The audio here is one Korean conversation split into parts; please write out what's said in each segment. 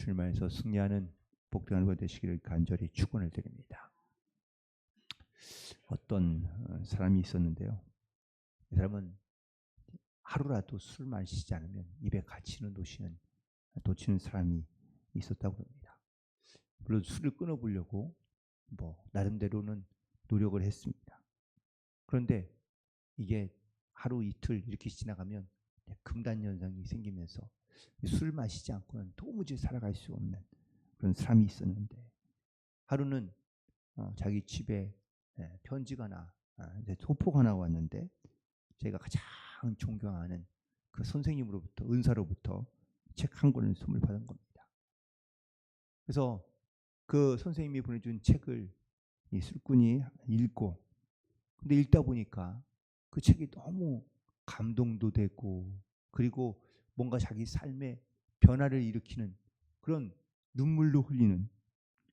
주님 안에서 승리하는 복된 하루가 되시기를 간절히 축원을 드립니다. 어떤 사람이 있었는데요. 이 사람은 하루라도 술 마시지 않으면 입에 갇히는 도치는 사람이 있었다고 합니다. 물론 술을 끊어보려고 나름대로는 노력을 했습니다. 그런데 이게 하루 이틀 이렇게 지나가면 금단 현상이 생기면서 술 마시지 않고는 도무지 살아갈 수 없는 그런 사람이 있었는데, 하루는 자기 집에 편지가 소포가 하나 왔는데, 제가 가장 존경하는 그 선생님으로부터, 은사로부터 책 한 권을 선물 받은 겁니다. 그래서 그 선생님이 보내준 책을 이 술꾼이 읽고, 근데 읽다 보니까 그 책이 너무 감동도 되고, 그리고 뭔가 자기 삶에 변화를 일으키는 그런 눈물도 흘리는,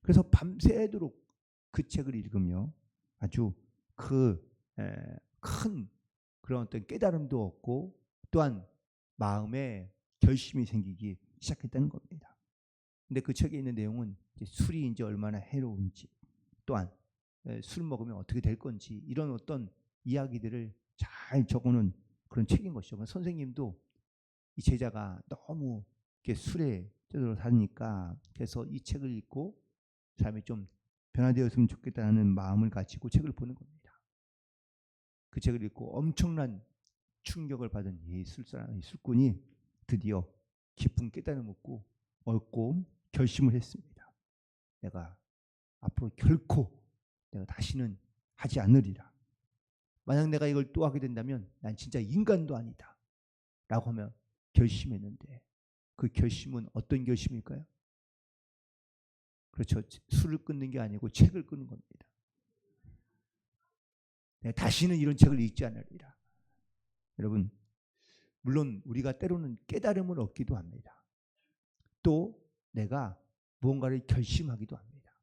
그래서 밤새도록 그 책을 읽으며 아주 큰 그런 어떤 깨달음도 얻고, 또한 마음에 결심이 생기기 시작했다는 겁니다. 근데 그 책에 있는 내용은 술이 이제 얼마나 해로운지, 또한 술 먹으면 어떻게 될 건지, 이런 어떤 이야기들을 잘 적어놓은 그런 책인 것이죠. 선생님도 이 제자가 너무 이렇게 술에 쪄들어 사니까, 그래서 이 책을 읽고 삶이 좀 변화되었으면 좋겠다는 마음을 가지고 책을 보는 겁니다. 그 책을 읽고 엄청난 충격을 받은 이 술꾼이 드디어 깊은 깨달음을 얻고 결심을 했습니다. 내가 앞으로 결코 내가 다시는 하지 않으리라. 만약 내가 이걸 또 하게 된다면 난 진짜 인간도 아니다 라고 하며 결심했는데, 그 결심은 어떤 결심일까요? 그렇죠. 술을 끊는 게 아니고 책을 끊는 겁니다. 다시는 이런 책을 읽지 않으리라. 여러분, 물론 우리가 때로는 깨달음을 얻기도 합니다. 또 내가 무언가를 결심하기도 합니다.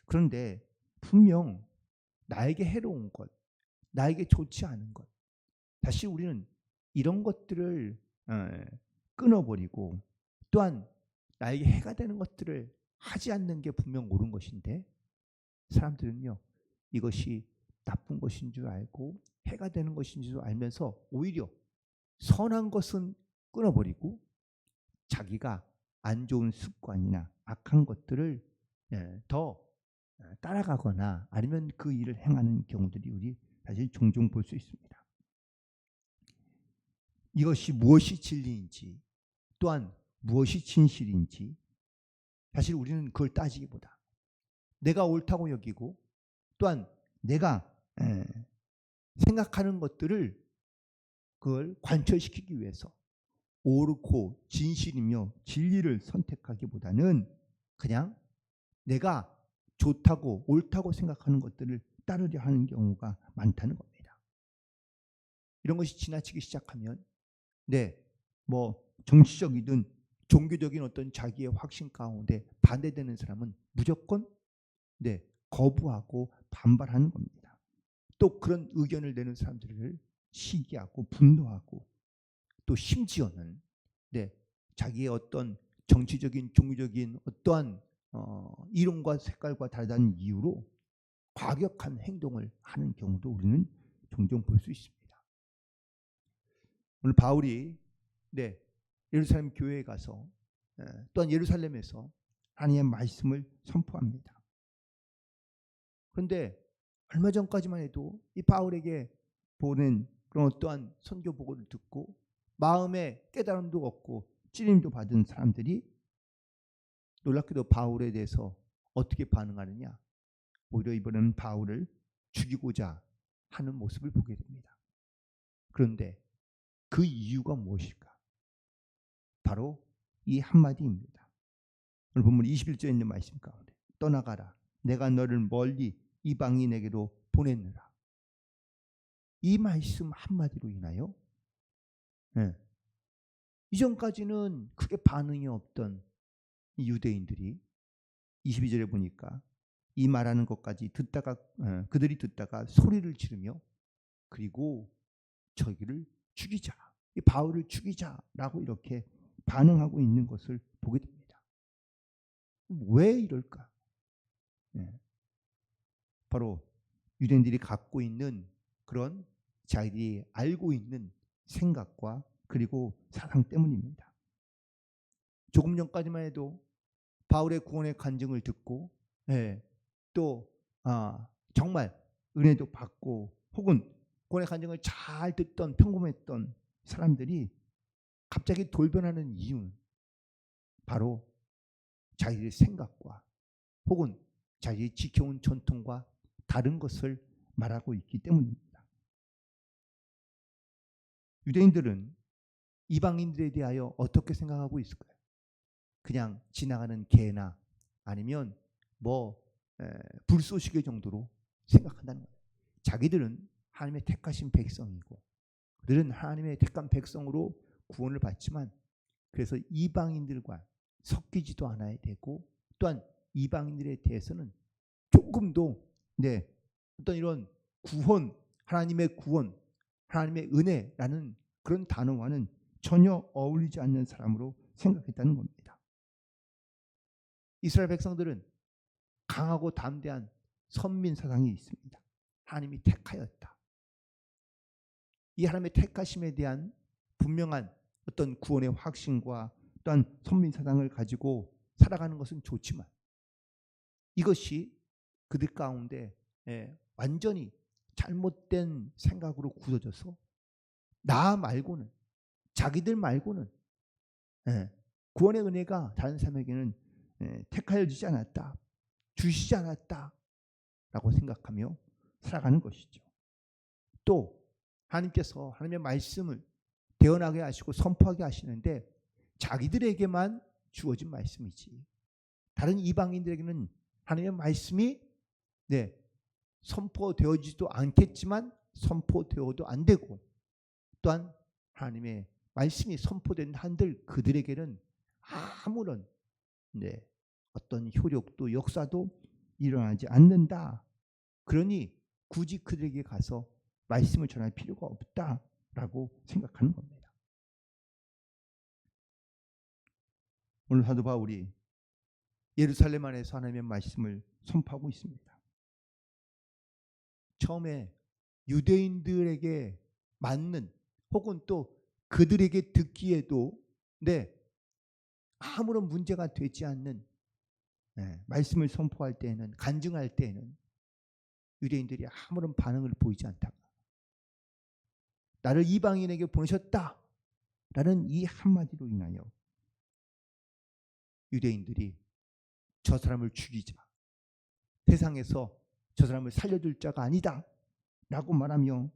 그런데 분명 나에게 해로운 것, 나에게 좋지 않은 것, 사실 우리는 이런 것들을 끊어버리고, 또한 나에게 해가 되는 것들을 하지 않는 게 분명 옳은 것인데, 사람들은요 이것이 나쁜 것인 줄 알고 해가 되는 것인 줄 알면서 오히려 선한 것은 끊어버리고 자기가 안 좋은 습관이나 악한 것들을 더 따라가거나 아니면 그 일을 행하는 경우들이 우리 사실 종종 볼 수 있습니다. 이것이 무엇이 진리인지, 또한 무엇이 진실인지 사실 우리는 그걸 따지기보다 내가 옳다고 여기고, 또한 내가 생각하는 것들을 그걸 관철시키기 위해서 옳고 진실이며 진리를 선택하기보다는 그냥 내가 좋다고 옳다고 생각하는 것들을 따르려 하는 경우가 많다는 겁니다. 이런 것이 지나치기 시작하면 정치적이든 종교적인 어떤 자기의 확신 가운데 반대되는 사람은 무조건 거부하고 반발하는 겁니다. 또 그런 의견을 내는 사람들을 시기하고 분노하고, 또 심지어는 자기의 어떤 정치적인 종교적인 어떠한 이론과 색깔과 다르다는 이유로 과격한 행동을 하는 경우도 우리는 종종 볼 수 있습니다. 오늘 바울이 예루살렘 교회에 가서 또한 예루살렘에서 하나님의 말씀을 선포합니다. 그런데 얼마 전까지만 해도 이 바울에게 보낸 그런 어떠한 선교 보고를 듣고 마음에 깨달음도 얻고 찔림도 받은 사람들이 놀랍게도 바울에 대해서 어떻게 반응하느냐, 오히려 이번에는 바울을 죽이고자 하는 모습을 보게 됩니다. 그런데 그 이유가 무엇일까? 바로 이 한마디입니다. 오늘 본문 21절에 있는 말씀 가운데 떠나가라, 내가 너를 멀리 이방인에게로 보냈느라. 이 말씀 한마디로 인하여 이전까지는 크게 반응이 없던 유대인들이 22절에 보니까 이 말하는 것까지 그들이 듣다가 소리를 지르며 그리고 저기를 죽이자, 이 바울을 죽이자라고 이렇게 반응하고 있는 것을 보게 됩니다. 왜 이럴까? 예. 바로 유대인들이 갖고 있는 그런 자기들이 알고 있는 생각과 그리고 사상 때문입니다. 조금 전까지만 해도 바울의 구원의 간증을 듣고 또 정말 은혜도 받고 혹은 구원의 간증을 잘 듣던 평범했던 사람들이 갑자기 돌변하는 이유는 바로 자기의 생각과 혹은 자기의 지켜온 전통과 다른 것을 말하고 있기 때문입니다. 유대인들은 이방인들에 대하여 어떻게 생각하고 있을까요? 그냥 지나가는 개나 아니면 불쏘시개 정도로 생각한다는 거예요. 자기들은 하나님의 택하신 백성이고 그들은 하나님의 택한 백성으로 구원을 받지만 그래서 이방인들과 섞이지도 않아야 되고 또한 이방인들에 대해서는 조금도 어떤 이런 구원, 하나님의 구원, 하나님의 은혜라는 그런 단어와는 전혀 어울리지 않는 사람으로 생각했다는 겁니다. 이스라엘 백성들은 강하고 담대한 선민 사상이 있습니다. 하나님이 택하였다. 이 하나님의 택하심에 대한 분명한 어떤 구원의 확신과 또한 선민 사상을 가지고 살아가는 것은 좋지만 이것이 그들 가운데 완전히 잘못된 생각으로 굳어져서 나 말고는 자기들 말고는 구원의 은혜가 다른 사람에게는 택하여 주지 않았다. 주시지 않았다. 라고 생각하며 살아가는 것이죠. 또 하나님께서 하나님의 말씀을 대언하게 하시고 선포하게 하시는데 자기들에게만 주어진 말씀이지 다른 이방인들에게는 하나님의 말씀이 선포되어지도 않겠지만 선포되어도 안 되고 또한 하나님의 말씀이 선포된 한들 그들에게는 아무런 어떤 효력도 역사도 일어나지 않는다. 그러니 굳이 그들에게 가서 말씀을 전할 필요가 없다라고 생각하는 겁니다. 오늘 사도 바울이 예루살렘 안에서 하나님의 말씀을 선포하고 있습니다. 처음에 유대인들에게 맞는 혹은 또 그들에게 듣기에도 아무런 문제가 되지 않는 말씀을 선포할 때에는 간증할 때에는 유대인들이 아무런 반응을 보이지 않다가 나를 이방인에게 보내셨다 라는 이 한마디로 인하여 유대인들이 저 사람을 죽이자 세상에서 저 사람을 살려줄 자가 아니다 라고 말하며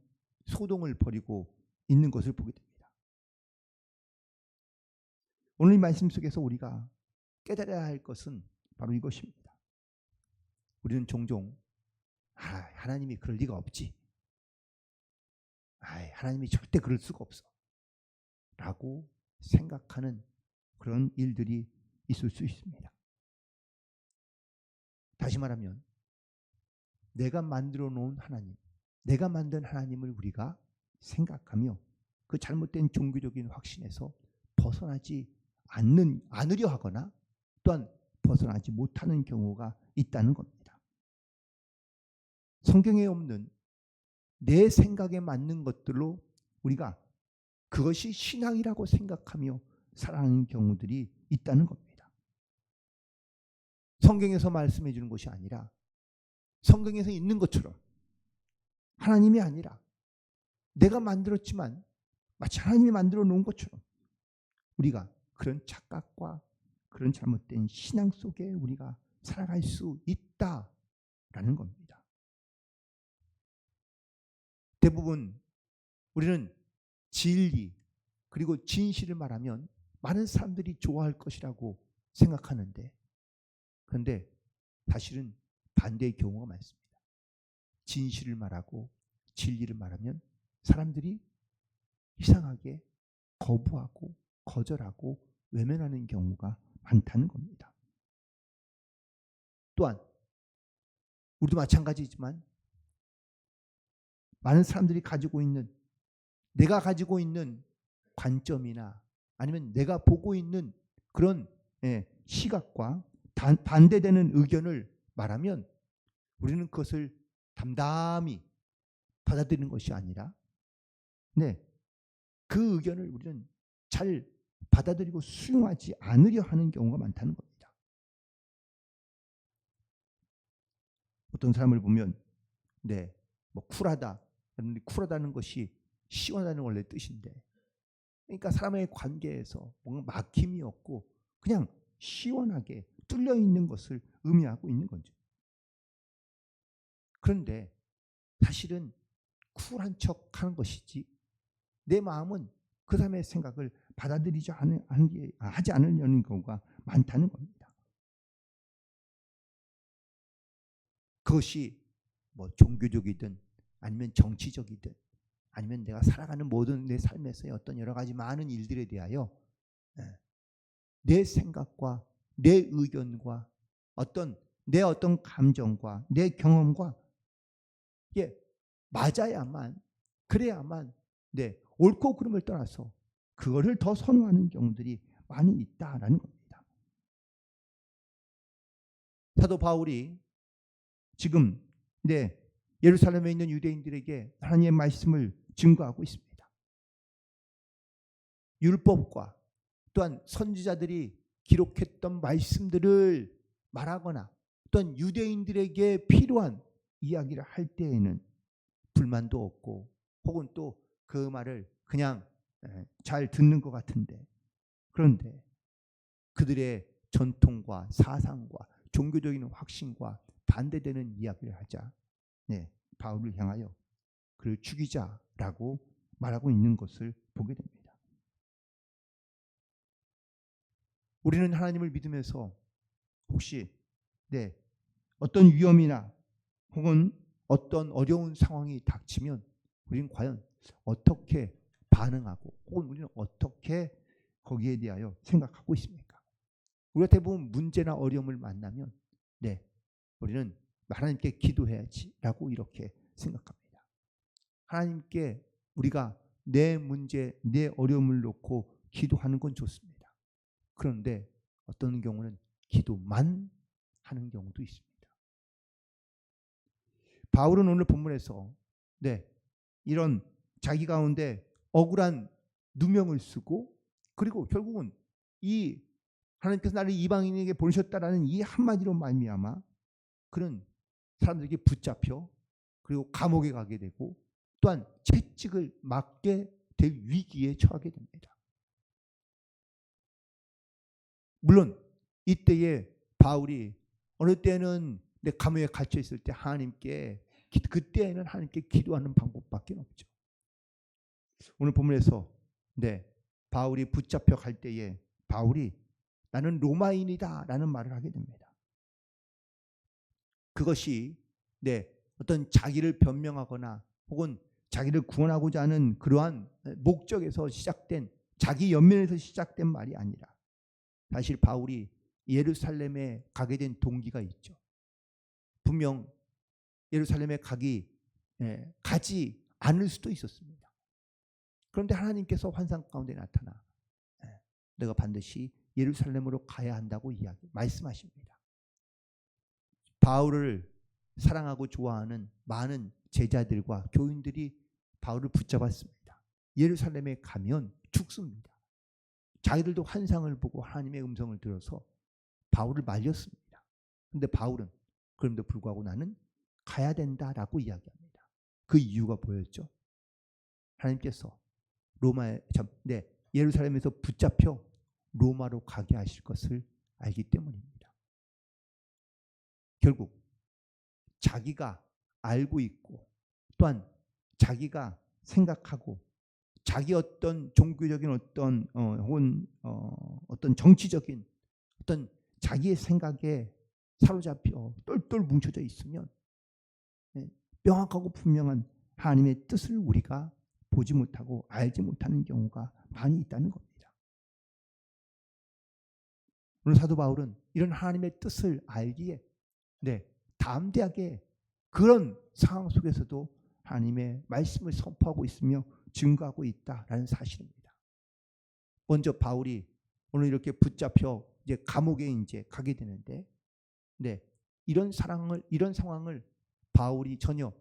소동을 벌이고 있는 것을 보게 됩니다. 오늘 이 말씀 속에서 우리가 깨달아야 할 것은 바로 이것입니다. 우리는 종종 하나님이 그럴 리가 없지. 하나님이 절대 그럴 수가 없어. 라고 생각하는 그런 일들이 있을 수 있습니다. 다시 말하면 내가 만들어 놓은 하나님, 내가 만든 하나님을 우리가 생각하며 그 잘못된 종교적인 확신에서 벗어나지 않으려 하거나 또한 벗어나지 못하는 경우가 있다는 겁니다. 성경에 없는 내 생각에 맞는 것들로 우리가 그것이 신앙이라고 생각하며 살아가는 경우들이 있다는 겁니다. 성경에서 말씀해 주는 것이 아니라 성경에서 있는 것처럼 하나님이 아니라 내가 만들었지만 마치 하나님이 만들어 놓은 것처럼 우리가 그런 착각과 그런 잘못된 신앙 속에 우리가 살아갈 수 있다라는 겁니다. 대부분 우리는 진리 그리고 진실을 말하면 많은 사람들이 좋아할 것이라고 생각하는데 그런데 사실은 반대의 경우가 많습니다. 진실을 말하고 진리를 말하면 사람들이 이상하게 거부하고 거절하고 외면하는 경우가 많다는 겁니다. 또한 우리도 마찬가지지만 많은 사람들이 가지고 있는 내가 가지고 있는 관점이나 아니면 내가 보고 있는 그런 시각과 반대되는 의견을 말하면 우리는 그것을 담담히 받아들이는 것이 아니라 그 의견을 우리는 잘 받아들이고 수용하지 않으려 하는 경우가 많다는 겁니다. 어떤 사람을 보면 뭐 쿨하다. 쿨하다는 것이 시원하다는 원래 뜻인데, 그러니까 사람의 관계에서 뭔가 막힘이 없고 그냥 시원하게 뚫려 있는 것을 의미하고 있는 거죠. 그런데 사실은 쿨한 척 하는 것이지 내 마음은 그 사람의 생각을 받아들이지 하지 않으려는 경우가 많다는 겁니다. 그것이 뭐 종교적이든 아니면 정치적이든 아니면 내가 살아가는 모든 내 삶에서의 어떤 여러 가지 많은 일들에 대하여 내 생각과 내 의견과 내 어떤 감정과 내 경험과 이게 맞아야만, 그래야만 옳고 그름을 떠나서 그거를 더 선호하는 경우들이 많이 있다라는 겁니다. 사도 바울이 지금 예루살렘에 있는 유대인들에게 하나님의 말씀을 증거하고 있습니다. 율법과 또한 선지자들이 기록했던 말씀들을 말하거나 또한 유대인들에게 필요한 이야기를 할 때에는 불만도 없고 혹은 또 그 말을 그냥 잘 듣는 것 같은데, 그런데 그들의 전통과 사상과 종교적인 확신과 반대되는 이야기를 하자 바울을 향하여 그를 죽이자라고 말하고 있는 것을 보게 됩니다. 우리는 하나님을 믿으면서 혹시 어떤 위험이나 혹은 어떤 어려운 상황이 닥치면 우리는 과연 어떻게 반응하고 혹은 우리는 어떻게 거기에 대하여 생각하고 있습니까? 우리가 대부분 문제나 어려움을 만나면 우리는 하나님께 기도해야지라고 이렇게 생각합니다. 하나님께 우리가 내 문제, 내 어려움을 놓고 기도하는 건 좋습니다. 그런데 어떤 경우는 기도만 하는 경우도 있습니다. 바울은 오늘 본문에서 이런 자기 가운데 억울한 누명을 쓰고 그리고 결국은 이 하나님께서 나를 이방인에게 보내셨다라는 이 한마디로 말미암아 그는 사람들에게 붙잡혀 그리고 감옥에 가게 되고 또한 채찍을 맞게 될 위기에 처하게 됩니다. 물론 이때에 바울이 어느 때는 내 감옥에 갇혀 있을 때 그때에는 하나님께 기도하는 방법밖에 없죠. 오늘 본문에서 바울이 붙잡혀 갈 때에 바울이 나는 로마인이다 라는 말을 하게 됩니다. 그것이 어떤 자기를 변명하거나 혹은 자기를 구원하고자 하는 그러한 목적에서 시작된 자기 연면에서 시작된 말이 아니라 사실 바울이 예루살렘에 가게 된 동기가 있죠. 분명 예루살렘에 가지 않을 수도 있었습니다. 그런데 하나님께서 환상 가운데 나타나 내가 반드시 예루살렘으로 가야 한다고 말씀하십니다. 바울을 사랑하고 좋아하는 많은 제자들과 교인들이 바울을 붙잡았습니다. 예루살렘에 가면 죽습니다. 자기들도 환상을 보고 하나님의 음성을 들어서 바울을 말렸습니다. 그런데 바울은 그럼에도 불구하고 나는 가야 된다라고 이야기합니다. 그 이유가 뭐였죠? 하나님께서 예루살렘에서 붙잡혀 로마로 가게 하실 것을 알기 때문입니다. 결국 자기가 알고 있고 또한 자기가 생각하고 자기 어떤 종교적인 혹은 어떤 정치적인 어떤 자기의 생각에 사로잡혀 똘똘 뭉쳐져 있으면 명확하고 분명한 하나님의 뜻을 우리가 보지 못하고 알지 못하는 경우가 많이 있다는 겁니다. 오늘 사도 바울은 이런 하나님의 뜻을 알기에 담대하게 그런 상황 속에서도 하나님의 말씀을 선포하고 있으며 증거하고 있다라는 사실입니다. 먼저 바울이 오늘 이렇게 붙잡혀 이제 감옥에 이제 가게 되는데, 네, 이런 상황을 바울이 전혀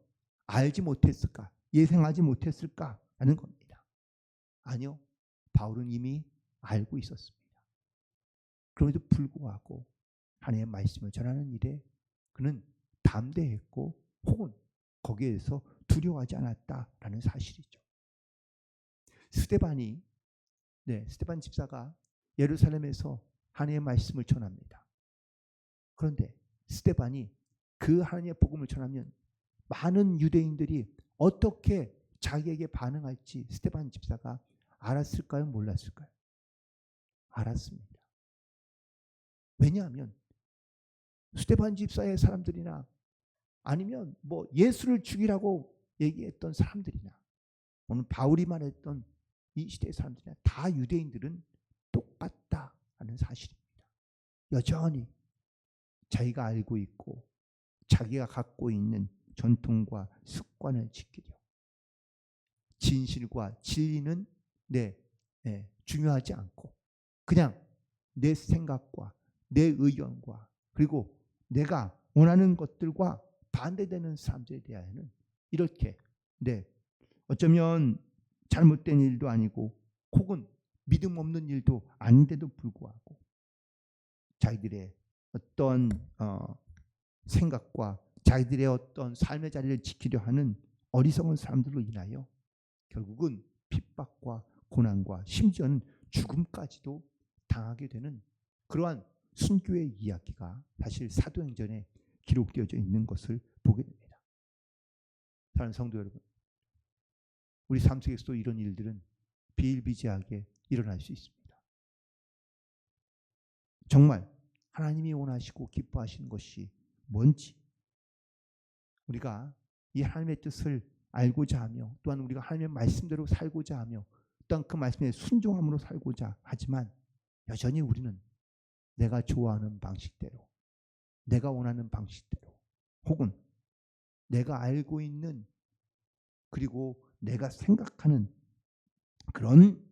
알지 못했을까, 예상하지 못했을까 하는 겁니다. 아니요, 바울은 이미 알고 있었습니다. 그럼에도 불구하고 하나님의 말씀을 전하는 일에 그는 담대했고 혹은 거기에 대해서 두려워하지 않았다라는 사실이죠. 스데반이, 스데반 집사가 예루살렘에서 하나님의 말씀을 전합니다. 그런데 스데반이 그 하나님의 복음을 전하면 많은 유대인들이 어떻게 자기에게 반응할지 스데반 집사가 알았을까요? 몰랐을까요? 알았습니다. 왜냐하면 스데반 집사의 사람들이나 아니면 뭐 예수를 죽이라고 얘기했던 사람들이나 오늘 바울이 말했던 이 시대의 사람들이나 다 유대인들은 똑같다 하는 사실입니다. 여전히 자기가 알고 있고 자기가 갖고 있는 전통과 습관을 지키려, 진실과 진리는 중요하지 않고 그냥 내 생각과 내 의견과 그리고 내가 원하는 것들과 반대되는 사람들에 대하여는 이렇게 어쩌면 잘못된 일도 아니고 혹은 믿음 없는 일도 아닌데도 불구하고 자기들의 어떤 생각과 자기들의 어떤 삶의 자리를 지키려 하는 어리석은 사람들로 인하여 결국은 핍박과 고난과 심지어는 죽음까지도 당하게 되는 그러한 순교의 이야기가 사실 사도행전에 기록되어져 있는 것을 보게 됩니다. 사랑하는 성도 여러분, 우리 삶 속에서도 이런 일들은 비일비재하게 일어날 수 있습니다. 정말 하나님이 원하시고 기뻐하시는 것이 뭔지 우리가 이 하나님의 뜻을 알고자 하며 또한 우리가 하나님의 말씀대로 살고자 하며 또한 그 말씀에 순종함으로 살고자 하지만 여전히 우리는 내가 좋아하는 방식대로, 내가 원하는 방식대로 혹은 내가 알고 있는 그리고 내가 생각하는 그런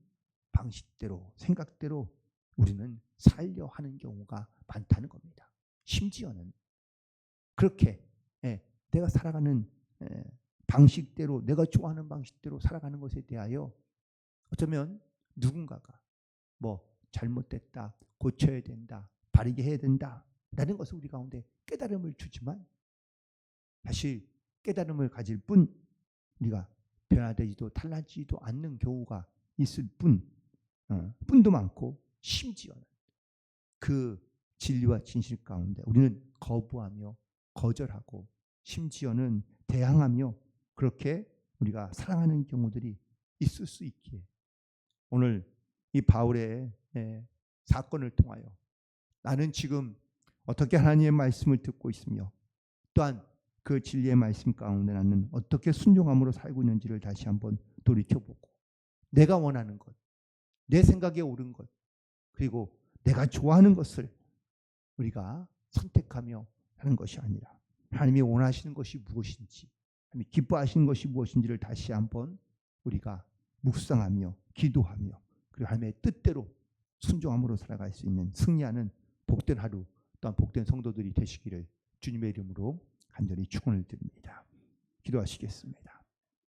방식대로, 생각대로 우리는 살려 하는 경우가 많다는 겁니다. 심지어는 그렇게 내가 살아가는 방식대로, 내가 좋아하는 방식대로 살아가는 것에 대하여 어쩌면 누군가가 뭐 잘못됐다, 고쳐야 된다, 바르게 해야 된다 라는 것을 우리 가운데 깨달음을 주지만 사실 깨달음을 가질 뿐 우리가 변화되지도 달라지지도 않는 경우가 있을 뿐도 많고 심지어는 그 진리와 진실 가운데 우리는 거부하며 거절하고 심지어는 대항하며 그렇게 우리가 사랑하는 경우들이 있을 수 있기에 오늘 이 바울의 사건을 통하여 나는 지금 어떻게 하나님의 말씀을 듣고 있으며 또한 그 진리의 말씀 가운데 나는 어떻게 순종함으로 살고 있는지를 다시 한번 돌이켜보고 내가 원하는 것, 내 생각에 옳은 것 그리고 내가 좋아하는 것을 우리가 선택하며 하는 것이 아니라 하나님이 원하시는 것이 무엇인지 하나님이 기뻐하시는 것이 무엇인지를 다시 한번 우리가 묵상하며 기도하며 그리고 하나님의 뜻대로 순종함으로 살아갈 수 있는 승리하는 복된 하루 또한 복된 성도들이 되시기를 주님의 이름으로 간절히 축원을 드립니다. 기도하시겠습니다.